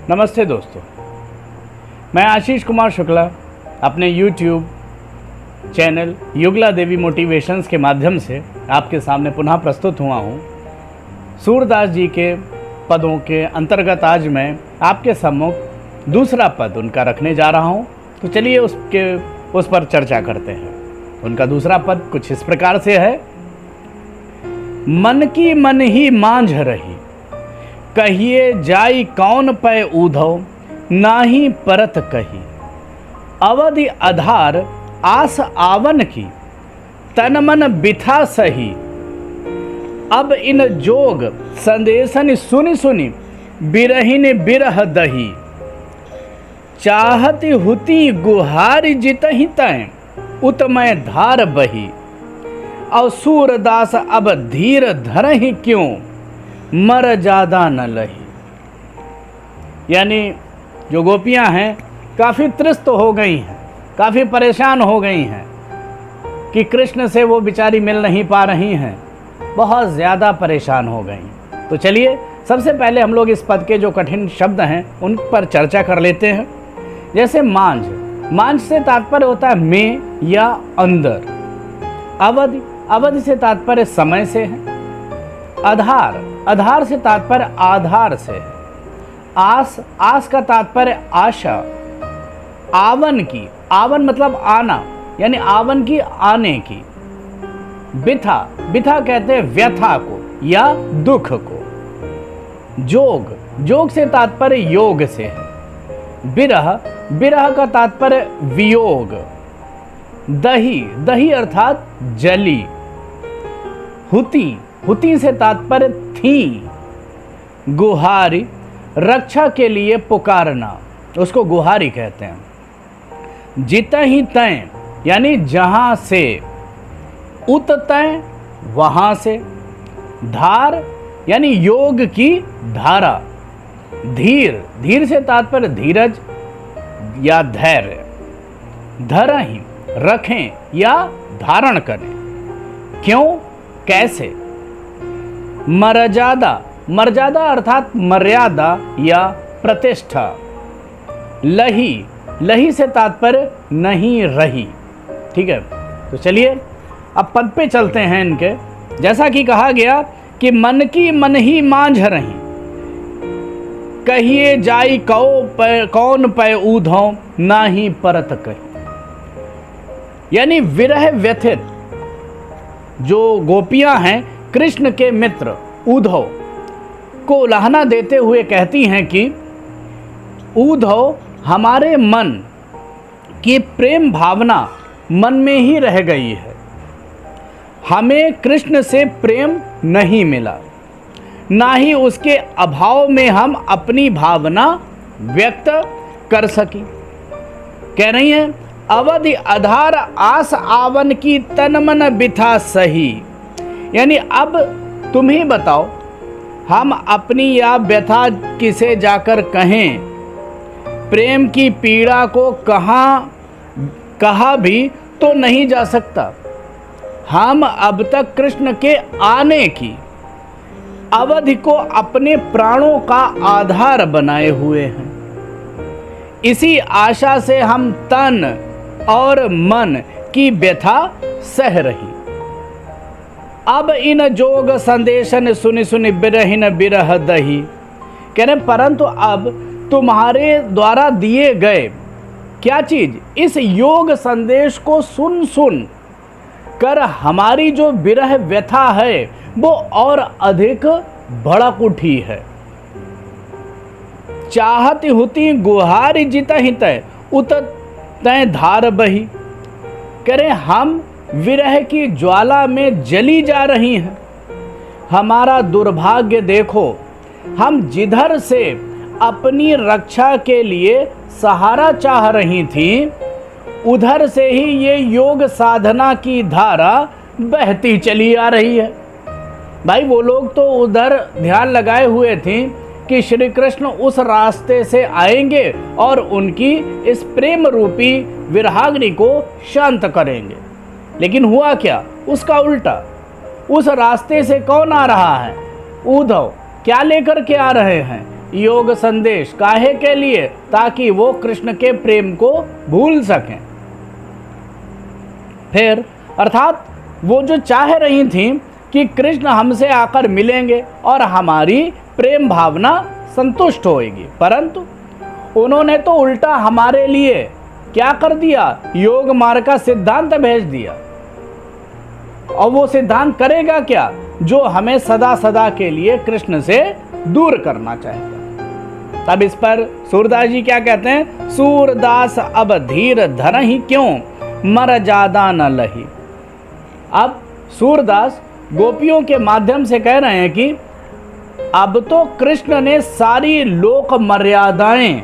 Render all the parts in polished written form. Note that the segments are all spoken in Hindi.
नमस्ते दोस्तों, मैं आशीष कुमार शुक्ला अपने YouTube चैनल युगला देवी मोटिवेशंस के माध्यम से आपके सामने पुनः प्रस्तुत हुआ हूँ। सूरदास जी के पदों के अंतर्गत आज मैं आपके सम्मुख दूसरा पद उनका रखने जा रहा हूँ। तो चलिए उस पर चर्चा करते हैं। उनका दूसरा पद कुछ इस प्रकार से है। मन की मन ही मांझ रही, कहिए जाई कौन पै ऊधव, नाही परत कही। अवधि आधार आस आवन की, तन मन बिथा सही। अब इन जोग संदेशन सुनि सुनि, बिरहिन बिरह दही। चाहती हुती गुहारी जितहि तैं, उतमय धार बही। और सूरदास अब धीर धरहि क्यों, मर ज्यादा न लही। यानी जो गोपियां हैं काफ़ी त्रस्त हो गई हैं, काफ़ी परेशान हो गई हैं कि कृष्ण से वो बेचारी मिल नहीं पा रही हैं, बहुत ज़्यादा परेशान हो गई। तो चलिए सबसे पहले हम लोग इस पद के जो कठिन शब्द हैं उन पर चर्चा कर लेते हैं। जैसे मांझ, मांझ से तात्पर्य होता है में या अंदर। अवधि, अवधि से तात्पर्य समय से है। आधार, आधार से तात्पर्य आधार से है। आस, आस का तात्पर्य आशा। आवन की, आवन मतलब आना, यानी आवन की आने की। बिथा, बिथा कहते हैं व्यथा को या दुख को। जोग, जोग से तात्पर्य योग से है। बिरह, बिरह का तात्पर्य वियोग। दही, दही अर्थात जली। हुती, हुती से तात्पर्य थी। गुहारी, रक्षा के लिए पुकारना, उसको गुहारी कहते हैं। जितहि तैं, यानी जहां से। उत तैं, वहां से। धार, यानी योग की धारा। धीर, धीर से तात्पर्य धीरज या धैर्य। धरहि, रखें या धारण करें। क्यों, कैसे। मर्यादा, मर्यादा अर्थात मर्यादा या प्रतिष्ठा। लही, लही से तात्पर्य नहीं रही। ठीक है, तो चलिए अब पद पे चलते हैं इनके। जैसा कि कहा गया कि मन की मन ही मांझ रही, कहिए जाई कौन पै ऊधव, नाही परत कही। यानी विरह व्यथित जो गोपियां हैं कृष्ण के मित्र ऊधव को उलाहना देते हुए कहती हैं कि ऊधव, हमारे मन की प्रेम भावना मन में ही रह गई है, हमें कृष्ण से प्रेम नहीं मिला, ना ही उसके अभाव में हम अपनी भावना व्यक्त कर सकी। कह रही हैं अवधि आधार आस आवन की, तन मन बिथा सही। यानी अब तुम ही बताओ, हम अपनी या व्यथा किसे जाकर कहें। प्रेम की पीड़ा को कहा भी तो नहीं जा सकता। हम अब तक कृष्ण के आने की अवधि को अपने प्राणों का आधार बनाए हुए हैं। इसी आशा से हम तन और मन की व्यथा सह रही। अब इन जोग संदेशन सुनि सुनि, बिरहिन बिरह दही। कह रहे परंतु अब तुम्हारे द्वारा दिए गए क्या चीज, इस योग संदेश को सुन सुन कर हमारी जो विरह व्यथा है वो और अधिक भड़क उठी है। चाहती हुती गुहारी जितहि तै, उत तैं धार बही। कह रहे हम विरह की ज्वाला में जली जा रही हैं। हमारा दुर्भाग्य देखो, हम जिधर से अपनी रक्षा के लिए सहारा चाह रही थीं, उधर से ही ये योग साधना की धारा बहती चली आ रही है। भाई वो लोग तो उधर ध्यान लगाए हुए थे कि श्री कृष्ण उस रास्ते से आएंगे और उनकी इस प्रेम रूपी विरहाग्नि को शांत करेंगे, लेकिन हुआ क्या, उसका उल्टा। उस रास्ते से कौन आ रहा है? उद्धव। क्या लेकर के आ रहे हैं? योग संदेश काहे के लिए? ताकि वो कृष्ण के प्रेम को भूल सकें। फिर अर्थात वो जो चाह रही थी कि कृष्ण हमसे आकर मिलेंगे और हमारी प्रेम भावना संतुष्ट होएगी, परंतु उन्होंने तो उल्टा हमारे लिए क्या कर दिया? योग मार्ग का सिद्धांत भेज दिया। और वो सिद्धांत करेगा क्या? जो हमें सदा सदा के लिए कृष्ण से दूर करना चाहेगा। तब इस पर सूरदास जी क्या कहते हैं? सूरदास अब धीर धरहि क्यों, मर जादा न लही। अब सूरदास गोपियों के माध्यम से कह रहे हैं कि अब तो कृष्ण ने सारी लोक मर्यादाएं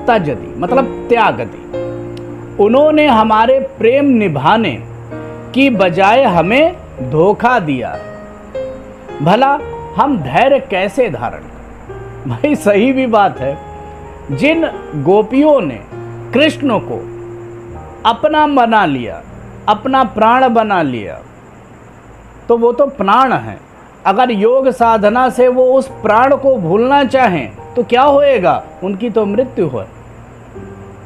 तज दी, मतलब त्याग दी। उन्होंने हमारे प्रेम निभाने की बजाय हमें धोखा दिया। भला हम धैर्य कैसे धारण करें? भाई सही भी बात है। जिन गोपियों ने कृष्ण को अपना बना लिया, अपना प्राण बना लिया, तो वो तो प्राण है। अगर योग साधना से वो उस प्राण को भूलना चाहें तो क्या होएगा? उनकी तो मृत्यु हो।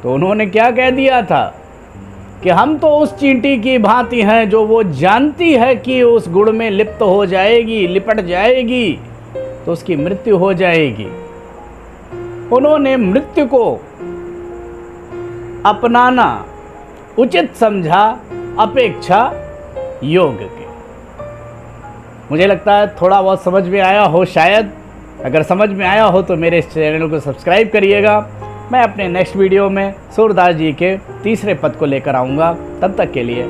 तो उन्होंने क्या कह दिया था कि हम तो उस चींटी की भांति हैं जो वो जानती है कि उस गुड़ में लिप्त हो जाएगी, लिपट जाएगी तो उसकी मृत्यु हो जाएगी। उन्होंने मृत्यु को अपनाना उचित समझा अपेक्षा योग के। मुझे लगता है थोड़ा बहुत समझ में आया हो शायद। अगर समझ में आया हो तो मेरे इस चैनल को सब्सक्राइब करिएगा। मैं अपने नेक्स्ट वीडियो में सूरदास जी के तीसरे पद को लेकर आऊँगा। तब तक के लिए